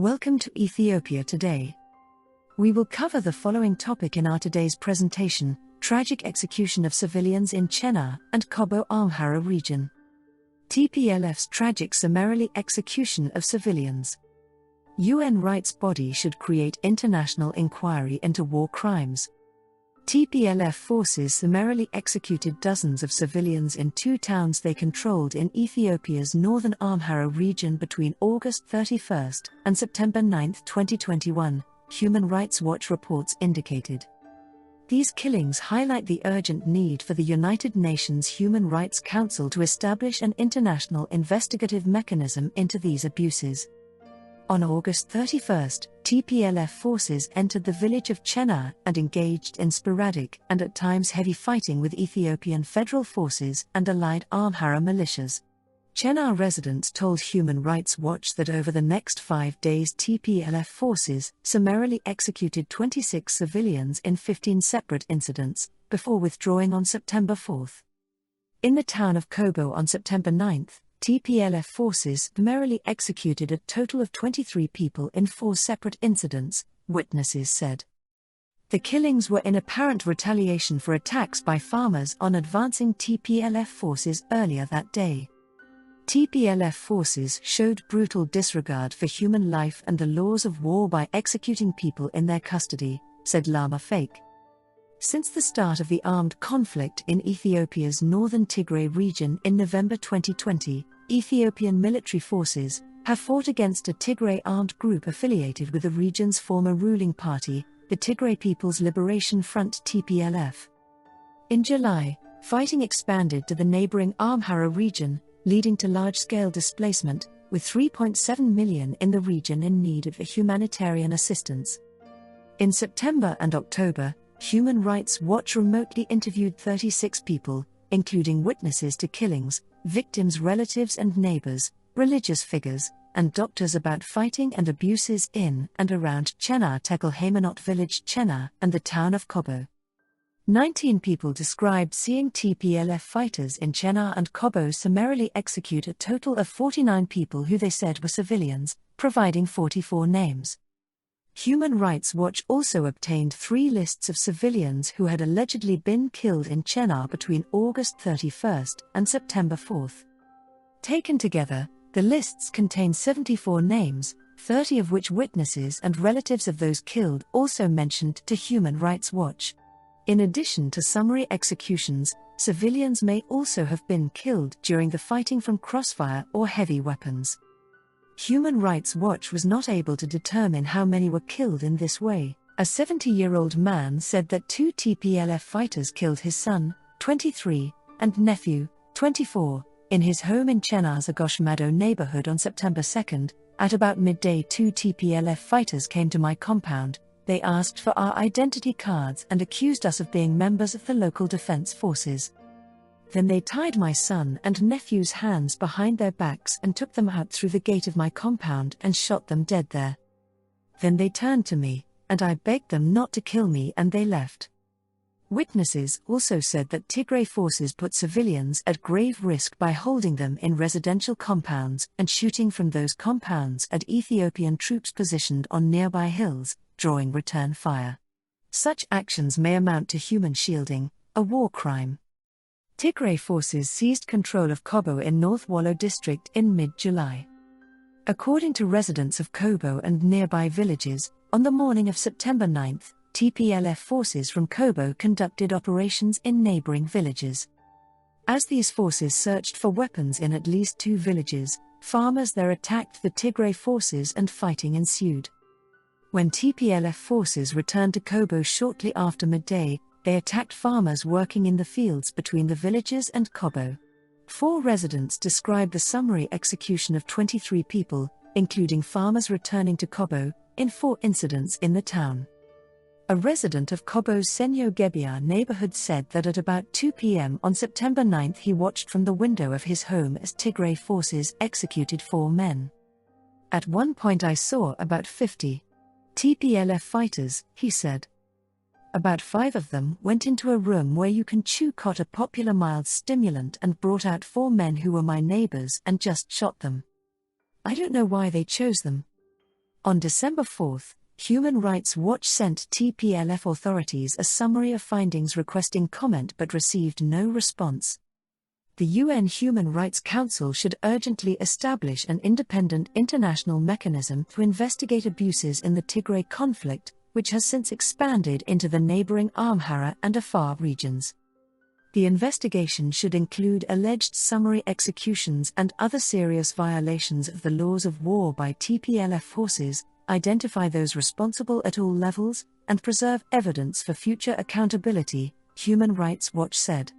Welcome to Ethiopia Today. We will cover the following topic in our today's presentation: tragic execution of civilians in Chenna and Kobo Amhara region. TPLF's tragic summarily execution of civilians. UN rights body should create international inquiry into war crimes. TPLF forces summarily executed dozens of civilians in two towns they controlled in Ethiopia's northern Amhara region between August 31 and September 9, 2021, Human Rights Watch reports indicated. These killings highlight the urgent need for the United Nations Human Rights Council to establish an international investigative mechanism into these abuses. On August 31, TPLF forces entered the village of Chenna and engaged in sporadic and at times heavy fighting with Ethiopian federal forces and allied Amhara militias. Chenna residents told Human Rights Watch that over the next 5 days TPLF forces summarily executed 26 civilians in 15 separate incidents, before withdrawing on September 4. In the town of Kobo on September 9, TPLF forces summarily executed a total of 23 people in 4 separate incidents, witnesses said. The killings were in apparent retaliation for attacks by farmers on advancing TPLF forces earlier that day. TPLF forces showed brutal disregard for human life and the laws of war by executing people in their custody, said Lama Fake. Since the start of the armed conflict in Ethiopia's northern Tigray region in November 2020, Ethiopian military forces have fought against a Tigray armed group affiliated with the region's former ruling party, the Tigray People's Liberation Front (TPLF). In July, fighting expanded to the neighboring Amhara region, leading to large-scale displacement, with 3.7 million in the region in need of humanitarian assistance. In September and October, Human Rights Watch remotely interviewed 36 people, including witnesses to killings, victims' relatives and neighbors, religious figures, and doctors about fighting and abuses in and around Chenna Tekel Haymanot village Chenna and the town of Kobo. 19 people described seeing TPLF fighters in Chenna and Kobo summarily execute a total of 49 people who they said were civilians, providing 44 names. Human Rights Watch also obtained 3 lists of civilians who had allegedly been killed in Chenna between August 31 and September 4. Taken together, the lists contain 74 names, 30 of which witnesses and relatives of those killed also mentioned to Human Rights Watch. In addition to summary executions, civilians may also have been killed during the fighting from crossfire or heavy weapons. Human Rights Watch was not able to determine how many were killed in this way. A 70-year-old man said that 2 TPLF fighters killed his son, 23, and nephew, 24, in his home in Chenna's Agosh Meadow neighborhood on September 2. At about midday, 2 TPLF fighters came to my compound. They asked for our identity cards and accused us of being members of the local defense forces. Then they tied my son and nephew's hands behind their backs and took them out through the gate of my compound and shot them dead there. Then they turned to me, and I begged them not to kill me, and they left. Witnesses also said that Tigray forces put civilians at grave risk by holding them in residential compounds and shooting from those compounds at Ethiopian troops positioned on nearby hills, drawing return fire. Such actions may amount to human shielding, a war crime. Tigray forces seized control of Kobo in North Wollo district in mid-July. According to residents of Kobo and nearby villages, on the morning of September 9, TPLF forces from Kobo conducted operations in neighboring villages. As these forces searched for weapons in at least 2 villages, farmers there attacked the Tigray forces and fighting ensued. When TPLF forces returned to Kobo shortly after midday, they attacked farmers working in the fields between the villages and Kobo. 4 residents described the summary execution of 23 people, including farmers returning to Kobo, in 4 incidents in the town. A resident of Kobo's Senyo Gebiya neighborhood said that at about 2 p.m. on September 9 he watched from the window of his home as Tigray forces executed 4 men. At one point I saw about 50 TPLF fighters, he said. About 5 of them went into a room where you can chew cot, a popular mild stimulant, and brought out 4 men who were my neighbors and just shot them. I don't know why they chose them. On December 4, Human Rights Watch sent TPLF authorities a summary of findings requesting comment but received no response. The UN Human Rights Council should urgently establish an independent international mechanism to investigate abuses in the Tigray conflict, which has since expanded into the neighboring Amhara and Afar regions. The investigation should include alleged summary executions and other serious violations of the laws of war by TPLF forces, identify those responsible at all levels, and preserve evidence for future accountability, Human Rights Watch said.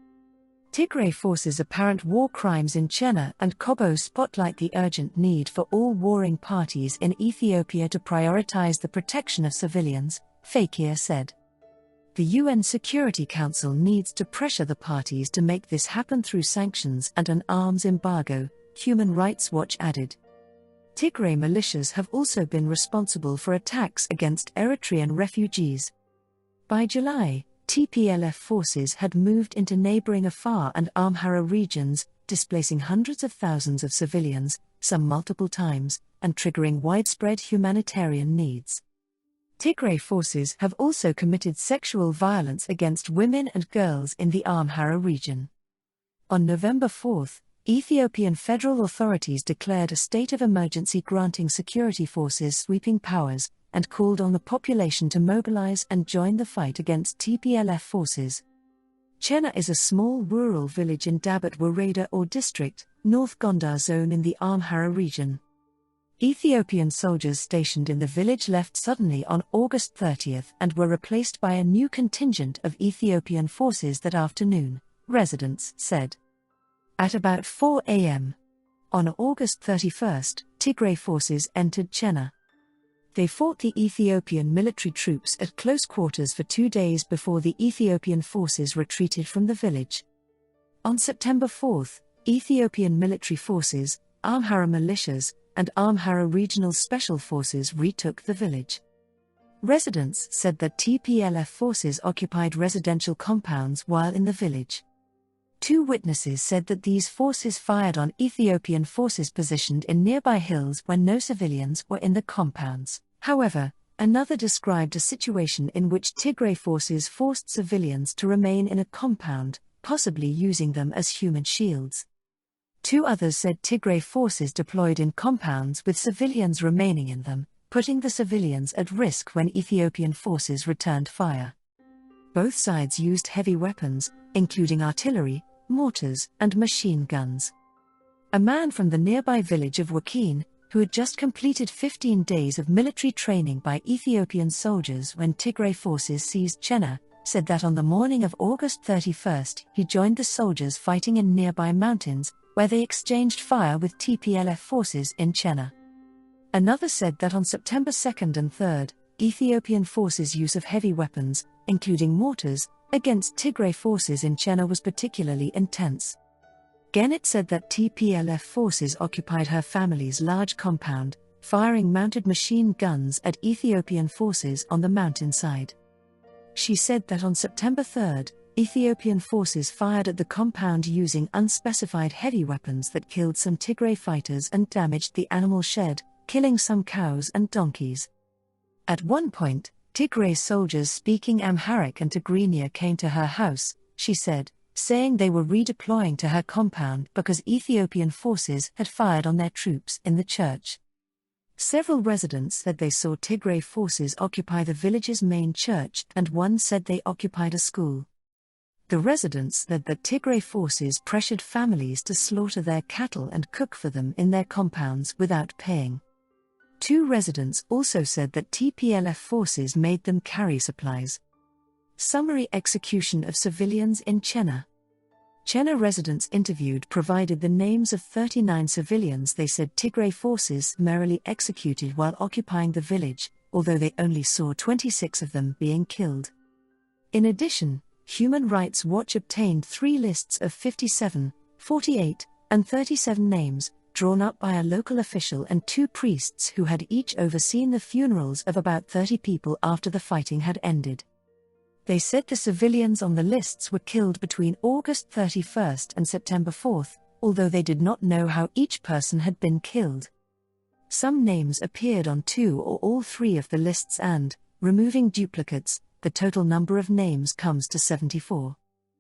Tigray forces' apparent war crimes in Chenne and Kobo spotlight the urgent need for all warring parties in Ethiopia to prioritize the protection of civilians, Fakir said. The UN Security Council needs to pressure the parties to make this happen through sanctions and an arms embargo, Human Rights Watch added. Tigray militias have also been responsible for attacks against Eritrean refugees. By July, TPLF forces had moved into neighboring Afar and Amhara regions, displacing hundreds of thousands of civilians, some multiple times, and triggering widespread humanitarian needs. Tigray forces have also committed sexual violence against women and girls in the Amhara region. On November 4, Ethiopian federal authorities declared a state of emergency granting security forces sweeping powers, and called on the population to mobilize and join the fight against TPLF forces. Chenna is a small rural village in Dabat Wareda or district, North Gondar zone in the Amhara region. Ethiopian soldiers stationed in the village left suddenly on August 30 and were replaced by a new contingent of Ethiopian forces that afternoon, residents said. At about 4 a.m. on August 31, Tigray forces entered Chenna. They fought the Ethiopian military troops at close quarters for 2 days before the Ethiopian forces retreated from the village. On September 4, Ethiopian military forces, Amhara militias, and Amhara Regional Special Forces retook the village. Residents said that TPLF forces occupied residential compounds while in the village. 2 witnesses said that these forces fired on Ethiopian forces positioned in nearby hills when no civilians were in the compounds. However, another described a situation in which Tigray forces forced civilians to remain in a compound, possibly using them as human shields. 2 others said Tigray forces deployed in compounds with civilians remaining in them, putting the civilians at risk when Ethiopian forces returned fire. Both sides used heavy weapons, including artillery, mortars, and machine guns. A man from the nearby village of Wakeen, who had just completed 15 days of military training by Ethiopian soldiers when Tigray forces seized Chenna, said that on the morning of August 31 he joined the soldiers fighting in nearby mountains, where they exchanged fire with TPLF forces in Chenna. Another said that on September 2 and 3, Ethiopian forces' use of heavy weapons, including mortars, against Tigray forces in Chenna was particularly intense. Gennett said that TPLF forces occupied her family's large compound, firing mounted machine guns at Ethiopian forces on the mountainside. She said that on September 3, Ethiopian forces fired at the compound using unspecified heavy weapons that killed some Tigray fighters and damaged the animal shed, killing some cows and donkeys. At one point, Tigray soldiers speaking Amharic and Tigrinya came to her house, she said, saying they were redeploying to her compound because Ethiopian forces had fired on their troops in the church. Several residents said they saw Tigray forces occupy the village's main church, and one said they occupied a school. The residents said that Tigray forces pressured families to slaughter their cattle and cook for them in their compounds without paying. 2 residents also said that TPLF forces made them carry supplies. Summary execution of civilians in Chenna. Chenna residents interviewed provided the names of 39 civilians they said Tigray forces summarily executed while occupying the village, although they only saw 26 of them being killed. In addition, Human Rights Watch obtained 3 lists of 57, 48, and 37 names, drawn up by a local official and 2 priests who had each overseen the funerals of about 30 people after the fighting had ended. They said the civilians on the lists were killed between August 31 and September 4, although they did not know how each person had been killed. Some names appeared on 2 or all 3 of the lists and, removing duplicates, the total number of names comes to 74.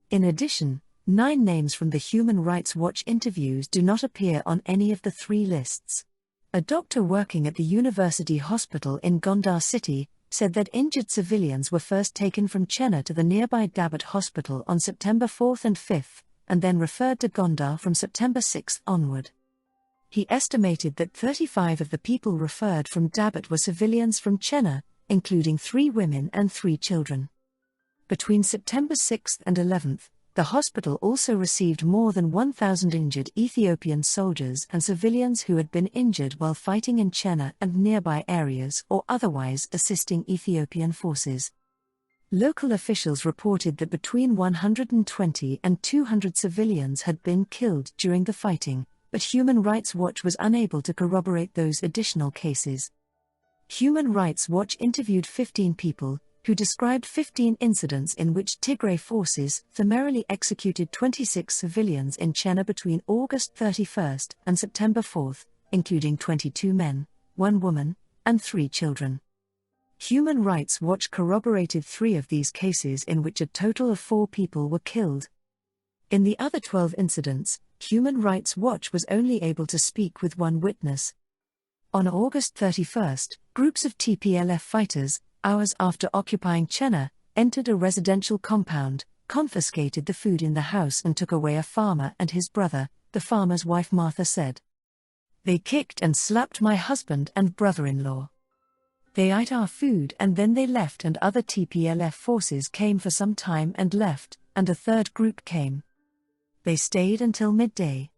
In addition, 9 names from the Human Rights Watch interviews do not appear on any of the 3 lists. A doctor working at the university hospital in Gondar city said that injured civilians were first taken from Chenna to the nearby Dabat hospital on September 4 and 5, and then referred to Gondar from September 6 onward. He estimated that 35 of the people referred from Dabat were civilians from Chenna, including 3 women and 3 children. Between September 6 and 11, the hospital also received more than 1,000 injured Ethiopian soldiers and civilians who had been injured while fighting in Chenna and nearby areas or otherwise assisting Ethiopian forces. Local officials reported that between 120 and 200 civilians had been killed during the fighting, but Human Rights Watch was unable to corroborate those additional cases. Human Rights Watch interviewed 15 people, who described 15 incidents in which Tigray forces summarily executed 26 civilians in Chenna between August 31 and September 4, including 22 men, 1 woman, and 3 children. Human Rights Watch corroborated 3 of these cases in which a total of 4 people were killed. In the other 12 incidents, Human Rights Watch was only able to speak with 1 witness. On August 31, groups of TPLF fighters, hours after occupying Chenna, entered a residential compound, confiscated the food in the house and took away a farmer and his brother, the farmer's wife Martha said. They kicked and slapped my husband and brother-in-law. They ate our food and then they left, and other TPLF forces came for some time and left, and a 3rd group came. They stayed until midday.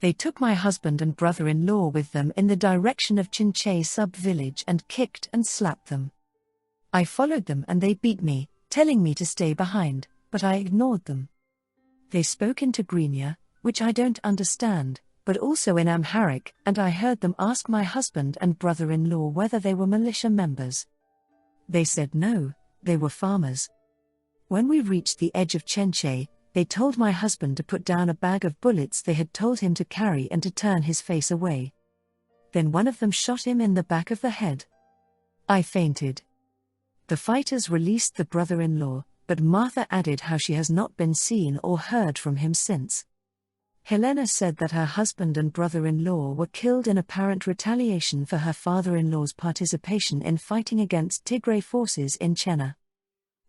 They took my husband and brother-in-law with them in the direction of Chinche sub-village and kicked and slapped them. I followed them and they beat me, telling me to stay behind, but I ignored them. They spoke in Tigrinya, which I don't understand, but also in Amharic, and I heard them ask my husband and brother-in-law whether they were militia members. They said no, they were farmers. When we reached the edge of Chenche, they told my husband to put down a bag of bullets they had told him to carry and to turn his face away. Then one of them shot him in the back of the head. I fainted. The fighters released the brother-in-law, but Martha added how she has not been seen or heard from him since. Helena said that her husband and brother-in-law were killed in apparent retaliation for her father-in-law's participation in fighting against Tigray forces in Chenna.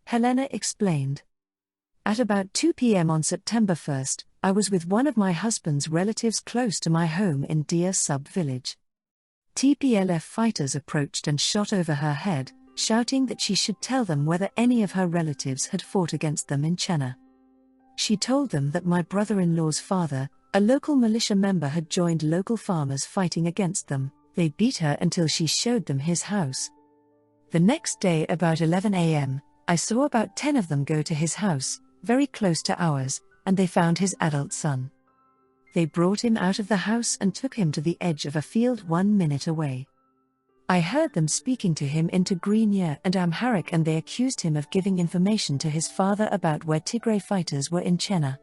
Helena explained. At about 2 p.m. on September 1, I was with one of my husband's relatives close to my home in Dia sub-village. TPLF fighters approached and shot over her head, shouting that she should tell them whether any of her relatives had fought against them in Chenna. She told them that my brother-in-law's father, a local militia member, had joined local farmers fighting against them. They beat her until she showed them his house. The next day about 11 a.m., I saw about 10 of them go to his house, very close to ours, and they found his adult son. They brought him out of the house and took him to the edge of a field 1 minute away. I heard them speaking to him in Tigrinya and Amharic, and they accused him of giving information to his father about where Tigray fighters were in Chenna.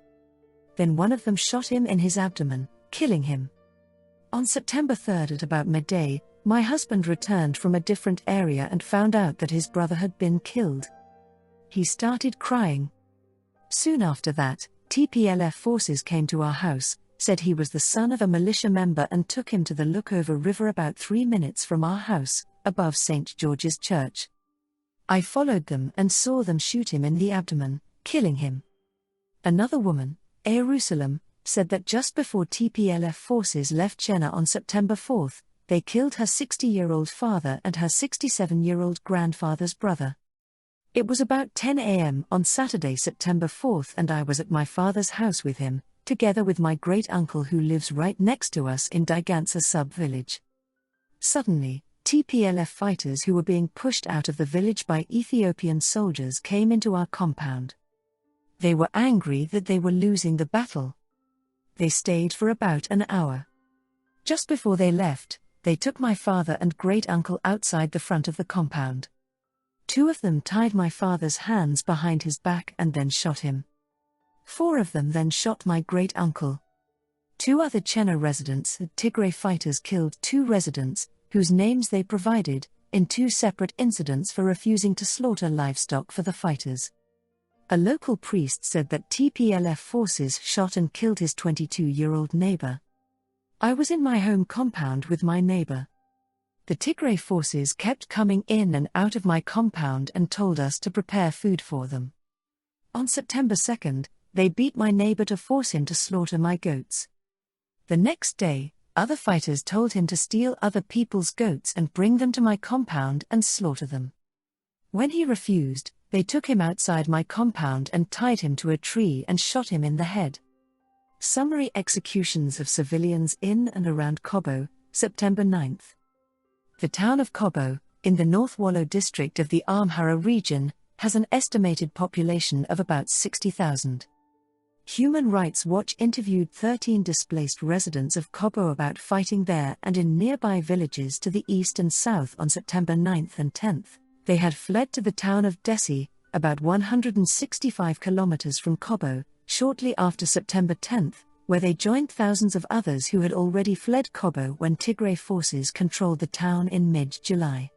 Then one of them shot him in his abdomen, killing him. On September 3 at about midday, my husband returned from a different area and found out that his brother had been killed. He started crying. Soon after that, TPLF forces came to our house, said he was the son of a militia member, and took him to the Lookover River about 3 minutes from our house, above St. George's Church. I followed them and saw them shoot him in the abdomen, killing him. Another woman, Eyerusalem, said that just before TPLF forces left Chenna on September 4, they killed her 60-year-old father and her 67-year-old grandfather's brother. It was about 10 a.m. on Saturday, September 4, and I was at my father's house with him, together with my great-uncle who lives right next to us in Digansa sub-village. Suddenly, TPLF fighters who were being pushed out of the village by Ethiopian soldiers came into our compound. They were angry that they were losing the battle. They stayed for about an hour. Just before they left, they took my father and great-uncle outside the front of the compound. 2 of them tied my father's hands behind his back and then shot him. 4 of them then shot my great-uncle. 2 other Chenna residents said Tigray fighters killed 2 residents, whose names they provided, in 2 separate incidents for refusing to slaughter livestock for the fighters. A local priest said that TPLF forces shot and killed his 22-year-old neighbor. I was in my home compound with my neighbor. The Tigray forces kept coming in and out of my compound and told us to prepare food for them. On September 2nd, they beat my neighbor to force him to slaughter my goats. The next day, other fighters told him to steal other people's goats and bring them to my compound and slaughter them. When he refused, they took him outside my compound and tied him to a tree and shot him in the head. Summary executions of civilians in and around Kobo, September 9th. The town of Kobo, in the North Wollo district of the Amhara region, has an estimated population of about 60,000. Human Rights Watch interviewed 13 displaced residents of Kobo about fighting there and in nearby villages to the east and south on September 9th and 10th. They had fled to the town of Desi, about 165 kilometers from Kobo, shortly after September 10th, where they joined thousands of others who had already fled Kobo when Tigray forces controlled the town in mid-July.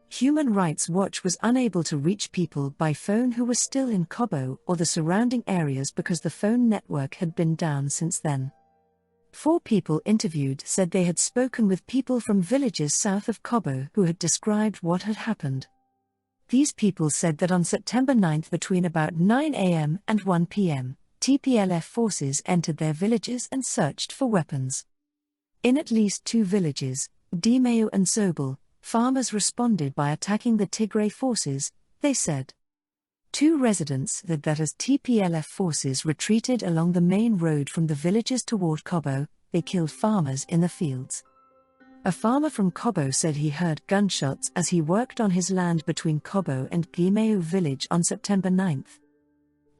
Human Rights Watch was unable to reach people by phone who were still in Kobo or the surrounding areas because the phone network had been down since then. 4 people interviewed said they had spoken with people from villages south of Kobo who had described what had happened. These people said that on September 9th between about 9 a.m. and 1 p.m., TPLF forces entered their villages and searched for weapons. In at least 2 villages, Dimeo and Zobel, farmers responded by attacking the Tigray forces, they said. 2 residents said that as TPLF forces retreated along the main road from the villages toward Kobo, they killed farmers in the fields. A farmer from Kobo said he heard gunshots as he worked on his land between Kobo and Dimeo village on September 9th.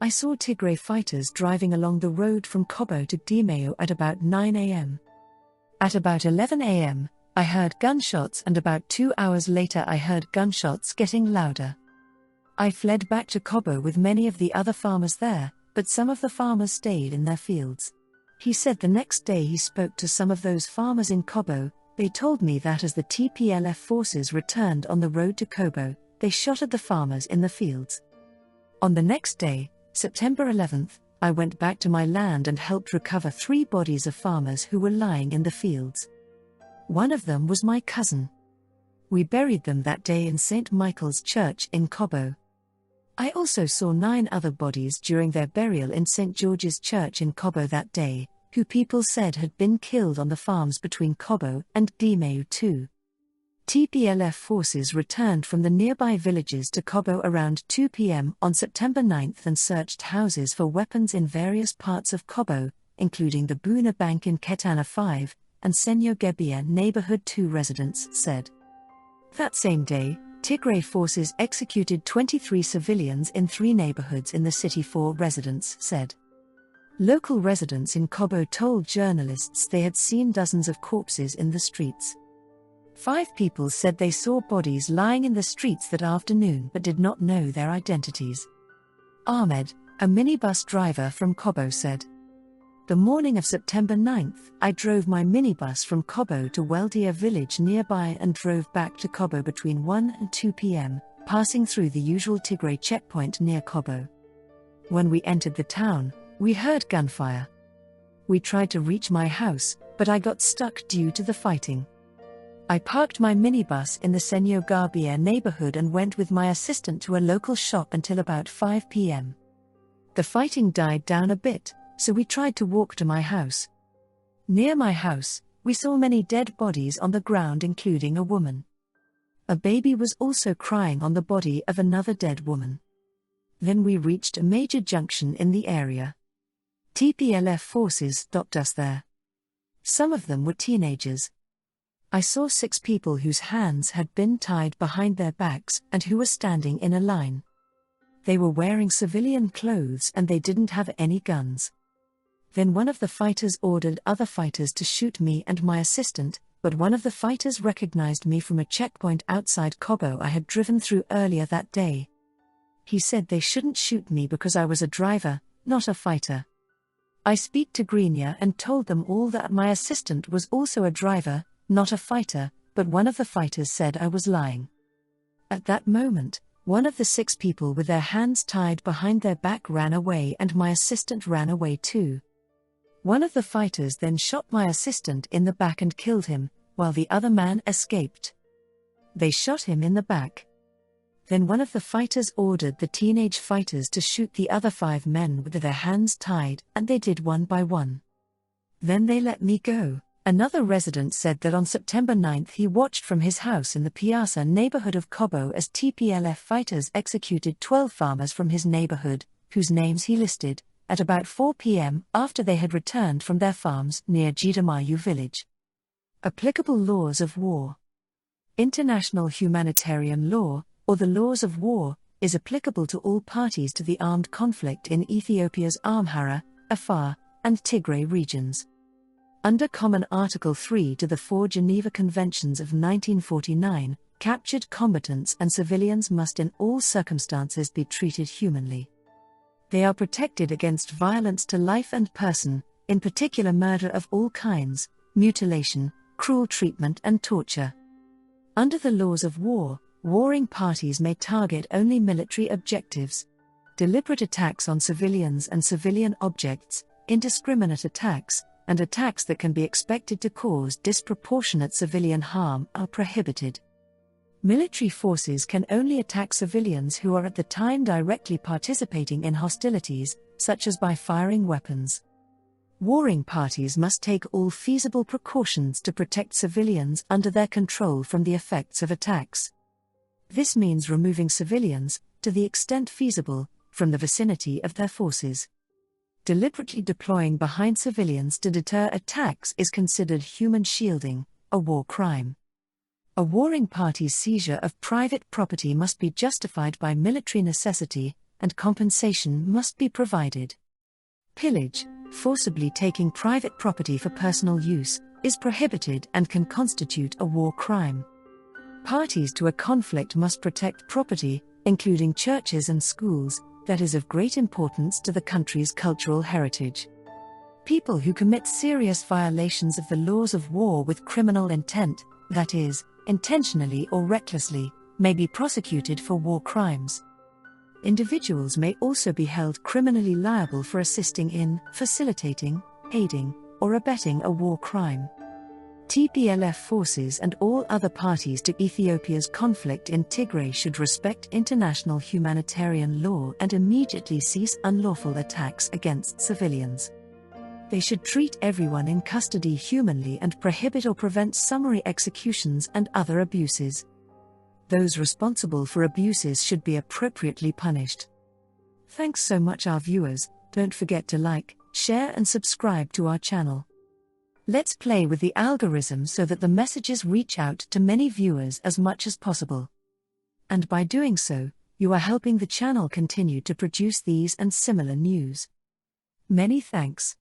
I saw Tigray fighters driving along the road from Kobo to Dimeo at about 9 a.m. At about 11 a.m., I heard gunshots and about 2 hours later I heard gunshots getting louder. I fled back to Kobo with many of the other farmers there, but some of the farmers stayed in their fields. He said the next day he spoke to some of those farmers in Kobo. They told me that as the TPLF forces returned on the road to Kobo, they shot at the farmers in the fields. On the next day, September 11th, I went back to my land and helped recover 3 bodies of farmers who were lying in the fields. One of them was my cousin. We buried them that day in St. Michael's Church in Kobo. I also saw 9 other bodies during their burial in St. George's Church in Kobo that day, who people said had been killed on the farms between Kobo and Dimeo too. TPLF forces returned from the nearby villages to Kobo around 2 p.m. on September 9th and searched houses for weapons in various parts of Kobo, including the Buna Bank in Ketana 5, and Senyo Gebia neighborhood 2 residents said. That same day, Tigray forces executed 23 civilians in 3 neighborhoods in the city, 4 residents said. Local residents in Kobo told journalists they had seen dozens of corpses in the streets. 5 people said they saw bodies lying in the streets that afternoon but did not know their identities. Ahmed, a minibus driver from Kobo said, "The morning of September 9th, I drove my minibus from Kobo to Weldia village nearby and drove back to Kobo between 1 and 2 p.m., passing through the usual Tigray checkpoint near Kobo. When we entered the town, we heard gunfire. We tried to reach my house, but I got stuck due to the fighting. I parked my minibus in the Senyo Gebia neighborhood and went with my assistant to a local shop until about 5 p.m. The fighting died down a bit, so we tried to walk to my house. Near my house, we saw many dead bodies on the ground, including a woman. A baby was also crying on the body of another dead woman. Then we reached a major junction in the area. TPLF forces stopped us there. Some of them were teenagers. I saw 6 people whose hands had been tied behind their backs and who were standing in a line. They were wearing civilian clothes and they didn't have any guns. Then one of the fighters ordered other fighters to shoot me and my assistant, but one of the fighters recognized me from a checkpoint outside Kobo I had driven through earlier that day. He said they shouldn't shoot me because I was a driver, not a fighter. I speak to Greenia and told them all that my assistant was also a driver, not a fighter, but one of the fighters said I was lying. At that moment, one of the 6 people with their hands tied behind their back ran away and my assistant ran away too. One of the fighters then shot my assistant in the back and killed him, while the other man escaped. They shot him in the back. Then one of the fighters ordered the teenage fighters to shoot the other 5 men with their hands tied, and they did one by one. Then they let me go. Another resident said that on September 9 he watched from his house in the Piazza neighborhood of Kobo as TPLF fighters executed 12 farmers from his neighborhood, whose names he listed, at about 4 p.m. after they had returned from their farms near Jidamayu village. Applicable laws of war. International humanitarian law, or the laws of war, is applicable to all parties to the armed conflict in Ethiopia's Amhara, Afar, and Tigray regions. Under Common Article 3 to the 4 Geneva Conventions of 1949, captured combatants and civilians must in all circumstances be treated humanly. They are protected against violence to life and person, in particular murder of all kinds, mutilation, cruel treatment and torture. Under the laws of war, warring parties may target only military objectives. Deliberate attacks on civilians and civilian objects, indiscriminate attacks, and attacks that can be expected to cause disproportionate civilian harm are prohibited. Military forces can only attack civilians who are at the time directly participating in hostilities, such as by firing weapons. Warring parties must take all feasible precautions to protect civilians under their control from the effects of attacks. This means removing civilians, to the extent feasible, from the vicinity of their forces. Deliberately deploying behind civilians to deter attacks is considered human shielding, a war crime. A warring party's seizure of private property must be justified by military necessity, and compensation must be provided. Pillage, forcibly taking private property for personal use, is prohibited and can constitute a war crime. Parties to a conflict must protect property, including churches and schools, that is of great importance to the country's cultural heritage. People who commit serious violations of the laws of war with criminal intent, that is, intentionally or recklessly, may be prosecuted for war crimes. Individuals may also be held criminally liable for assisting in, facilitating, aiding, or abetting a war crime. TPLF forces and all other parties to Ethiopia's conflict in Tigray should respect international humanitarian law and immediately cease unlawful attacks against civilians. They should treat everyone in custody humanly and prohibit or prevent summary executions and other abuses. Those responsible for abuses should be appropriately punished. Thanks so much, our viewers. Don't forget to like, share and subscribe to our channel. Let's play with the algorithm so that the messages reach out to many viewers as much as possible. And by doing so, you are helping the channel continue to produce these and similar news. Many thanks.